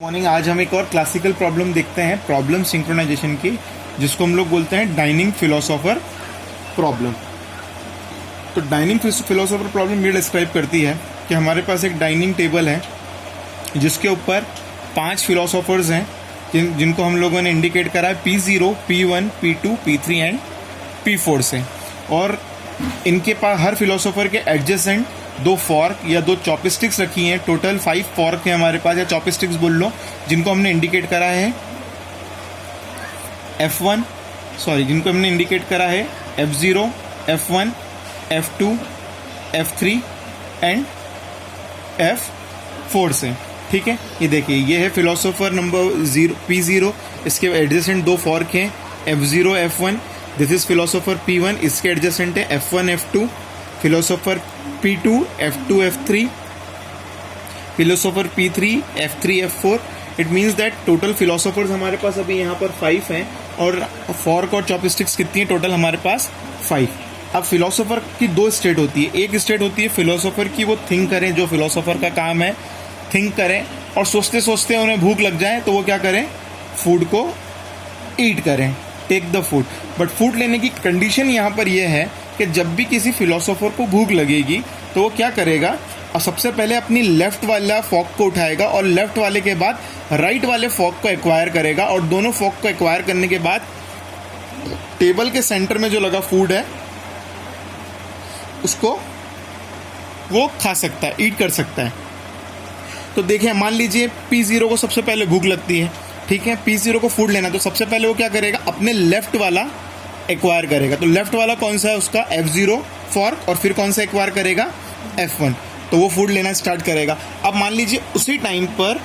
Morning. आज हम एक और क्लासिकल प्रॉब्लम देखते हैं, प्रॉब्लम सिंक्रोनाइजेशन की, जिसको हम लोग बोलते हैं डाइनिंग फिलोसोफर प्रॉब्लम। तो डाइनिंग फिलोसोफर प्रॉब्लम ये डिस्क्राइब करती है कि हमारे पास एक डाइनिंग टेबल है जिसके ऊपर 5 फिलोसोफर्स हैं जिनको हम लोगों ने इंडिकेट करा है P0, P1, P2, P3 and P4 से। और इनके पास हर फिलोसोफर के एडजेसेंट 2 फॉर्क या 2 चॉपस्टिक्स रखी हैं। टोटल 5 फॉर्क है हमारे पास, या चॉपस्टिक्स बोल लो, जिनको हमने इंडिकेट करा है जिनको हमने इंडिकेट करा है F0, F1, F2, F3 and F4 से। ठीक है, ये देखिए, ये है फिलोसोफर नंबर P0, इसके एडजेसेंट 2 फॉर्क हैं F0, F1। This is philosopher P1, इसके एडजेसेंट है F1, F2। Philosopher P2, F2, F3, philosopher P3, F3, F4। It means that total philosophers हमारे पास अभी यहाँ पर 5 हैं, और फॉर्क और चॉपस्टिक्स कितनी है टोटल हमारे पास 5। अब फिलोसोफर की 2 स्टेट होती है। एक स्टेट होती है फिलोसोफर की, वो थिंक करें, जो फिलोसोफर का काम है थिंक करें, और सोचते सोचते उन्हें भूख लग जाए तो वो क्या करें, फूड को ईट करें, take the food. But food लेने की कंडीशन यहाँ पर यह है कि जब भी किसी फिलोसोफर को भूख लगेगी तो वो क्या करेगा, और सबसे पहले अपनी लेफ्ट वाला फॉर्क को उठाएगा और लेफ्ट वाले के बाद राइट वाले फॉर्क को एक्वायर करेगा, और दोनों फॉर्क को एक्वायर करने के बाद टेबल के सेंटर में जो लगा फूड है उसको वो खा सकता है, ईट कर सकता है। तो देखिए, मान लीजिए P0 को सबसे पहले भूख लगती है, ठीक है, P0 को फूड लेना, तो सबसे पहले वो क्या करेगा, अपने लेफ्ट वाला एक्वायर करेगा। तो लेफ्ट वाला कौन सा है उसका, F0 फॉर्क, और फिर कौन सा एक्वायर करेगा, F1। तो वो फूड लेना स्टार्ट करेगा। अब मान लीजिए उसी टाइम पर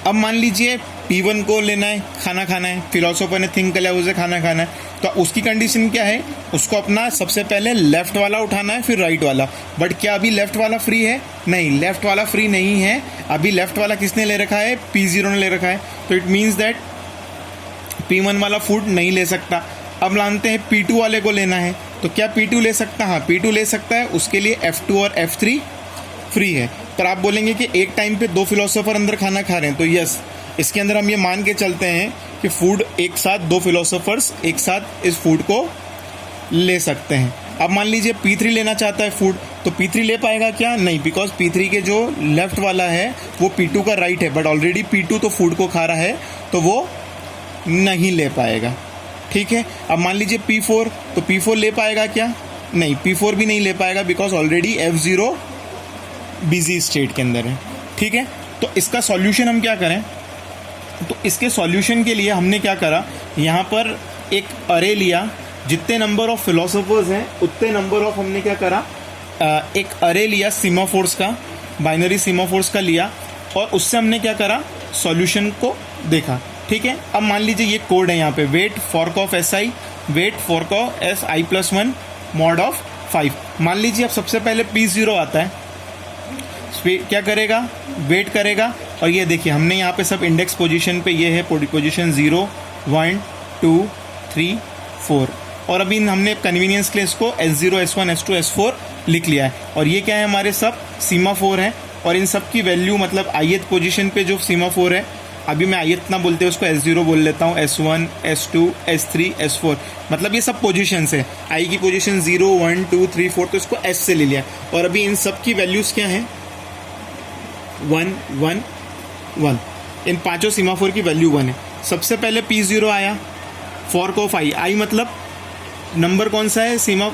अब मान लीजिए P1 को लेना है, खाना खाना है, फिलोसोफर ने थिंक किया उसे खाना खाना है, तो उसकी कंडीशन क्या है, उसको अपना सबसे पहले लेफ्ट वाला उठाना है, फिर राइट वाला। बट क्या अभी लेफ्ट वाला फ्री है? नहीं, लेफ्ट वाला फ्री नहीं है। अभी लेफ्ट वाला किसने ले रखा है, P0 ने ले रखा है। तो इट मीन्स दैट P1 वाला फूड नहीं ले सकता। अब मानते हैं P2 वाले को लेना है, तो क्या P2 ले सकता? हाँ, P2 ले सकता है। उसके लिए F2 और F3 फ्री है। पर आप बोलेंगे कि एक टाइम पे 2 फिलोसोफर अंदर खाना खा रहे हैं, तो यस, इसके अंदर हम ये मान के चलते हैं कि फूड एक साथ 2 फिलोसोफर्स एक साथ इस फूड को ले सकते हैं। अब मान लीजिए P3 लेना चाहता है फूड, तो P3 ले पाएगा क्या? नहीं, बिकॉज P3 के जो लेफ्ट वाला है वो P2 का राइट है, बट ऑलरेडी P2 तो फूड को खा रहा है, तो वो नहीं ले पाएगा। ठीक है, अब मान लीजिए P4, तो P4 ले पाएगा क्या? नहीं, P4 भी नहीं ले पाएगा, because already F0 busy state के अंदर है। ठीक है, तो इसका सॉल्यूशन हम क्या करें? तो इसके सॉल्यूशन के लिए हमने क्या करा, यहाँ पर एक अरे लिया, जितने नंबर ऑफ फिलोसोफर्स हैं उतने नंबर ऑफ हमने क्या करा, एक अरे लिया सीमाफोर्स का, बाइनरी सीमाफोर्स का लिया, और उससे हमने क्या करा, सॉल्यूशन को देखा। ठीक है, अब मान लीजिए ये कोड है यहाँ पे, wait fork of SI, wait fork of SI+1 mod of 5। मान लीजिए अब सबसे पहले P0 आता है, क्या करेगा, वेट करेगा, और ये देखिए हमने यहाँ पे सब इंडेक्स पोजीशन पे, ये है पोजीशन 0, 1, 2, 3, 4, और अभी हमने कन्वीनियंस के लिए इसको S0, S1, S2, S4 लिख लिया है। और ये क्या है, हमारे सब सीमाफोर हैं, और इन सब की वैल्यू मतलब ith पोजीशन पे जो सीमाफोर है, अभी मैं ith ना बोलते हैं उसको S0 बोल लेता हूँ, S1, S2, S3, S4, मतलब ये सब पोजीशंस है। I की पोजीशन 0, 1, 2, 3, 4, तो इसको S से ले लिया। और अभी इन सब की वैल्यूज़ क्या हैं, 1, 1, 1, इन पांचों सीमाफोर की वैल्यू 1 है। सबसे पहले P0 आया, फॉर्क ऑफ I मतलब नंबर कौन सा है, सीमा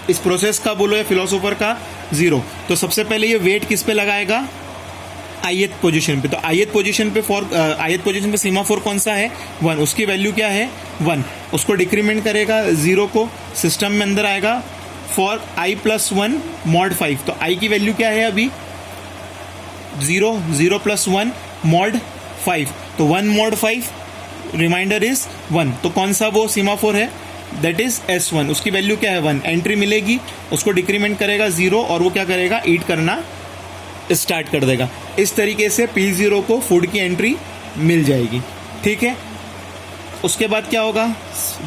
इस प्रोसेस का बोलो या फिलोसोफर का, 0। तो सबसे पहले ये वेट किस पे लगाएगा, ith पोजीशन पे। तो ith पोजीशन पे ith पोजीशन पे सीमाफोर कौन सा है, 1, उसकी वैल्यू क्या है, 1। उसको डिक्रीमेंट करेगा 0 को, सिस्टम में अंदर आएगा फॉर I+1 मॉड 5। तो I की वैल्यू क्या है अभी, 0, 0 + 1 मॉड 5, तो 1 मॉड 5, रिमाइंडर इज 1। तो कौन सा वो सीमाफोर है, दैट इज S1, उसकी वैल्यू क्या है, 1। एंट्री मिलेगी, उसको डिक्रीमेंट करेगा 0, और वो क्या करेगा, ईट करना स्टार्ट कर देगा। इस तरीके से P0 को फूड की एंट्री मिल जाएगी। ठीक है, उसके बाद क्या होगा,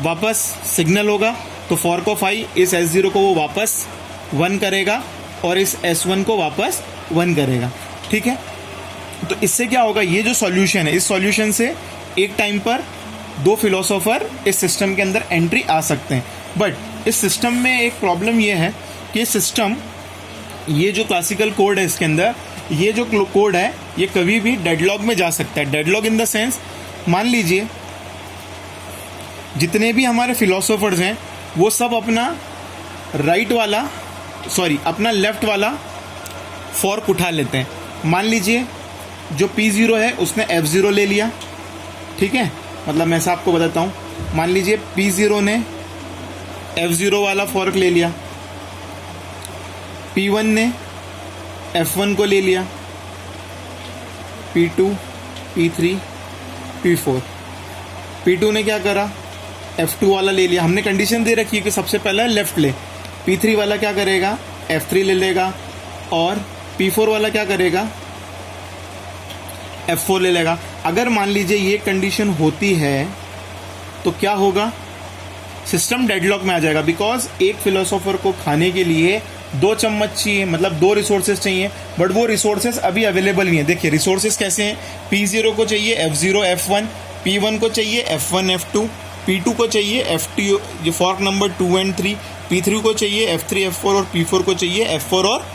वापस सिग्नल होगा, तो फॉर्क ऑफ I इस S0 को वो वापस 1 करेगा, और इस S1 को वापस 1 करेगा, ठीक है। तो इससे क्या होगा, ये जो सॉल्यूशन है, इस सॉल्यूशन से एक टाइम पर 2 फिलोसोफर इस सिस्टम के अंदर एंट्री आ सकते हैं। बट इस सिस्टम में एक प्रॉब्लम ये है कि सिस्टम, ये जो क्लासिकल कोड है इसके अंदर, ये जो कोड है ये कभी भी डेडलॉक में जा सकता है। डेडलॉक इन द सेंस, मान लीजिए जितने भी हमारे फिलोसोफर्स हैं वो सब अपना अपना लेफ्ट वाला फॉर्क उठा लेते हैं। मान लीजिए जो P0 है उसने F0 ले लिया, ठीक है। मतलब मैं ऐसा आपको बताता हूँ, मान लीजिए P0 ने F0 वाला फॉर्क ले लिया, P1 ने F1 को ले लिया, P2, P3, P4, P2 ने क्या करा, F2 वाला ले लिया। हमने कंडीशन दे रखी है कि सबसे पहले लेफ्ट ले। P3 वाला क्या करेगा, F3 ले लेगा, और P4 वाला क्या करेगा, F4 ले लेगा। अगर मान लीजिए ये कंडीशन होती है तो क्या होगा, सिस्टम डेडलॉक में आ जाएगा। बिकॉज एक फिलोसोफर को खाने के लिए 2 चम्मच चाहिए, मतलब 2 रिसोर्सेज चाहिए, बट वो रिसोर्सेज अभी अवेलेबल नहीं है। देखिए रिसोर्सेज कैसे हैं, P0 को चाहिए F0 F1, P1 को चाहिए F1 F2, P2 को चाहिए F2, ये फॉर्क नंबर 2 और 3, P3 को चाहिए F3 F4, और P4 को चाहिए F4 और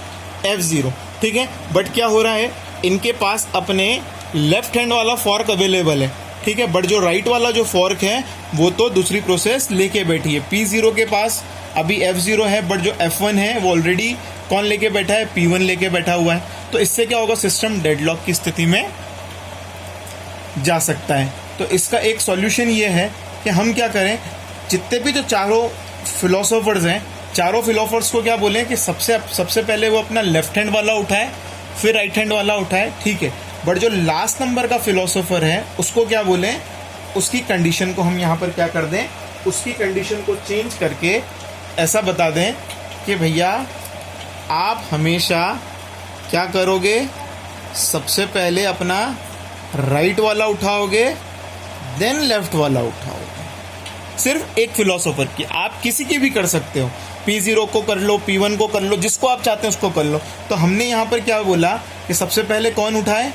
F0, ठीक है। बट क्या हो रहा है, इनके पास अपने लेफ्ट हैंड वाला फॉर्क अवेलेबल है, ठीक है। बट जो राइट वाला जो फॉर्क है वो तो दूसरी प्रोसेस लेके बैठी है। P0 के पास अभी F0 है, बट जो F1 है वो ऑलरेडी कौन लेके बैठा है, P1 लेके बैठा हुआ है। तो इससे क्या होगा, सिस्टम डेडलॉक की स्थिति में जा सकता है। तो इसका एक सॉल्यूशन ये है कि हम क्या करें, जितने भी जो चारों फिलोसोफर्स हैं, चारों फिलोसोफर्स को क्या बोलें कि सबसे पहले वो अपना लेफ्ट हैंड वाला उठाए, फिर राइट हैंड वाला उठाए, ठीक है। बट जो लास्ट नंबर का फिलोसोफर है उसको क्या बोलें, उसकी कंडीशन को हम यहाँ पर क्या कर दें, उसकी कंडीशन को चेंज करके ऐसा बता दें कि भैया आप हमेशा क्या करोगे, सबसे पहले अपना राइट वाला उठाओगे, देन लेफ्ट वाला उठाओगे। सिर्फ एक फिलोसोफर की, आप किसी की भी कर सकते हो, P0 को कर लो, P1 को कर लो, जिसको आप चाहते हैं उसको कर लो। तो हमने यहाँ पर क्या बोला कि सबसे पहले कौन उठाए,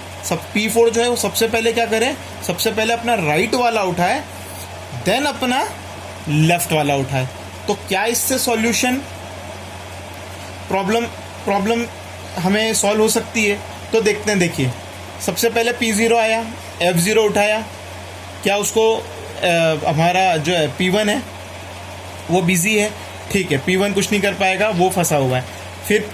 P4 जो है वो सबसे पहले क्या करे, सबसे पहले अपना राइट वाला उठाए, देन अपना लेफ्ट वाला उठाए। तो क्या इससे सॉल्यूशन प्रॉब्लम हमें सॉल्व हो सकती है? तो देखते हैं। देखिए सबसे पहले P0 आया, F0 उठाया, क्या उसको हमारा जो है P1 है वो बिजी है, ठीक है, P1 कुछ नहीं कर पाएगा, वो फंसा हुआ है। फिर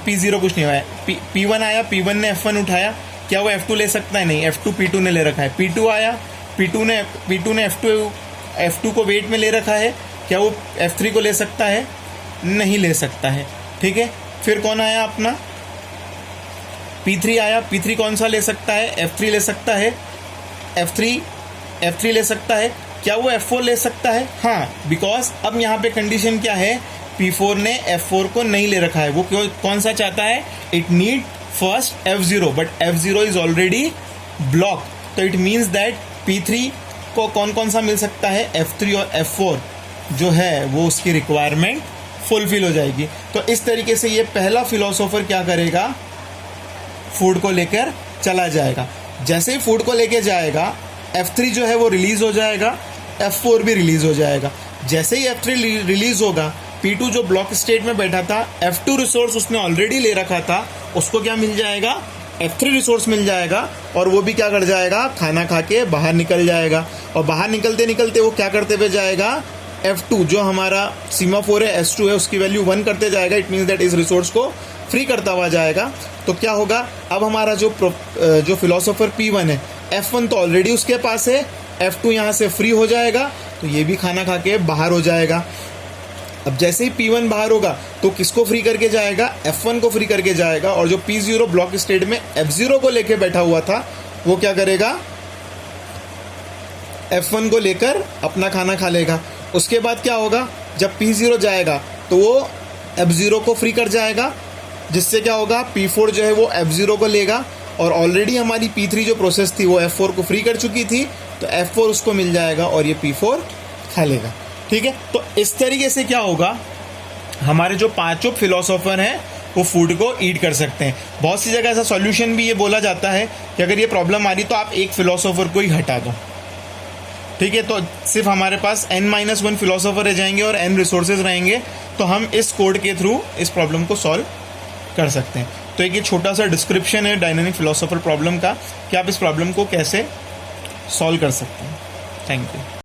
P0 कुछ नहीं हुआ है, P1 आया, P1 ने F1 उठाया, क्या वो F2 ले सकता है? नहीं, F2 P2 ने ले रखा है। P2 आया, P2 ने F2 को वेट में ले रखा है, क्या वो F3 को ले सकता है? नहीं ले सकता है, ठीक है। फिर कौन आया अपना P3 आया, P3 कौन सा ले सकता है? F3 ले सकता है, F3 ले सकता है, क्या वो F4 ले सकता है? हाँ, बिकॉज अब यहाँ पे कंडीशन क्या है, P4 ने F4 को नहीं ले रखा है, वो कौन सा चाहता है, it need first F0, but F0 is already block. तो इट मीन्स दैट P3 को कौन सा मिल सकता है, F3 और F4 जो है वो उसकी रिक्वायरमेंट फुलफिल हो जाएगी। तो इस तरीके से ये पहला फिलोसोफर क्या करेगा, फूड को लेकर चला जाएगा। जैसे ही फूड को लेकर जाएगा, F3 जो है वो रिलीज हो जाएगा, F4 भी रिलीज हो जाएगा। जैसे ही F3 रिलीज होगा, P2 जो ब्लॉक स्टेट में बैठा था, F2 रिसोर्स उसने ऑलरेडी ले रखा था, उसको क्या मिल जाएगा, F3 रिसोर्स मिल जाएगा, और वो भी क्या कर जाएगा, खाना खा के बाहर निकल जाएगा। और बाहर निकलते निकलते वो क्या करते हुए जाएगा, F2 जो हमारा सीमाफोर है, S2 है, उसकी वैल्यू 1 करते जाएगा। इट मीन्स दैट इस रिसोर्स को फ्री करता हुआ जाएगा। तो क्या होगा, अब हमारा जो फिलोसोफर P1 है, F1 तो ऑलरेडी उसके पास है, F2 यहाँ से फ्री हो जाएगा, तो ये भी खाना खा के बाहर हो जाएगा। अब जैसे ही P1 बाहर होगा तो किसको फ्री करके जाएगा, F1 को फ्री करके जाएगा। और जो P0 ब्लॉक स्टेट में F0 को लेके बैठा हुआ था, वो क्या करेगा, F1 को लेकर अपना खाना खा लेगा। उसके बाद क्या होगा, जब P0 जाएगा तो वो F0 को फ्री कर जाएगा, जिससे क्या होगा, P4 जो है वो F0 को लेगा, और ऑलरेडी हमारी P3 जो प्रोसेस थी वो F4 को फ्री कर चुकी थी, तो F4 उसको मिल जाएगा और ये P4 खा लेगा, ठीक है। तो इस तरीके से क्या होगा, हमारे जो पांचों फिलोसोफर हैं वो फूड को ईट कर सकते हैं। बहुत सी जगह ऐसा सॉल्यूशन भी ये बोला जाता है कि अगर ये प्रॉब्लम आ रही तो आप एक फिलोसोफर को ही हटा दो, ठीक है, तो सिर्फ हमारे पास n-1 फिलोसोफर रह जाएंगे और n रिसोर्सेज रहेंगे, तो हम इस कोड के थ्रू इस प्रॉब्लम को सॉल्व कर सकते हैं। तो एक ये छोटा सा डिस्क्रिप्शन है डायनामिक फिलोसोफर प्रॉब्लम का कि आप इस प्रॉब्लम को कैसे सॉल्व कर सकते हैं। Thank you.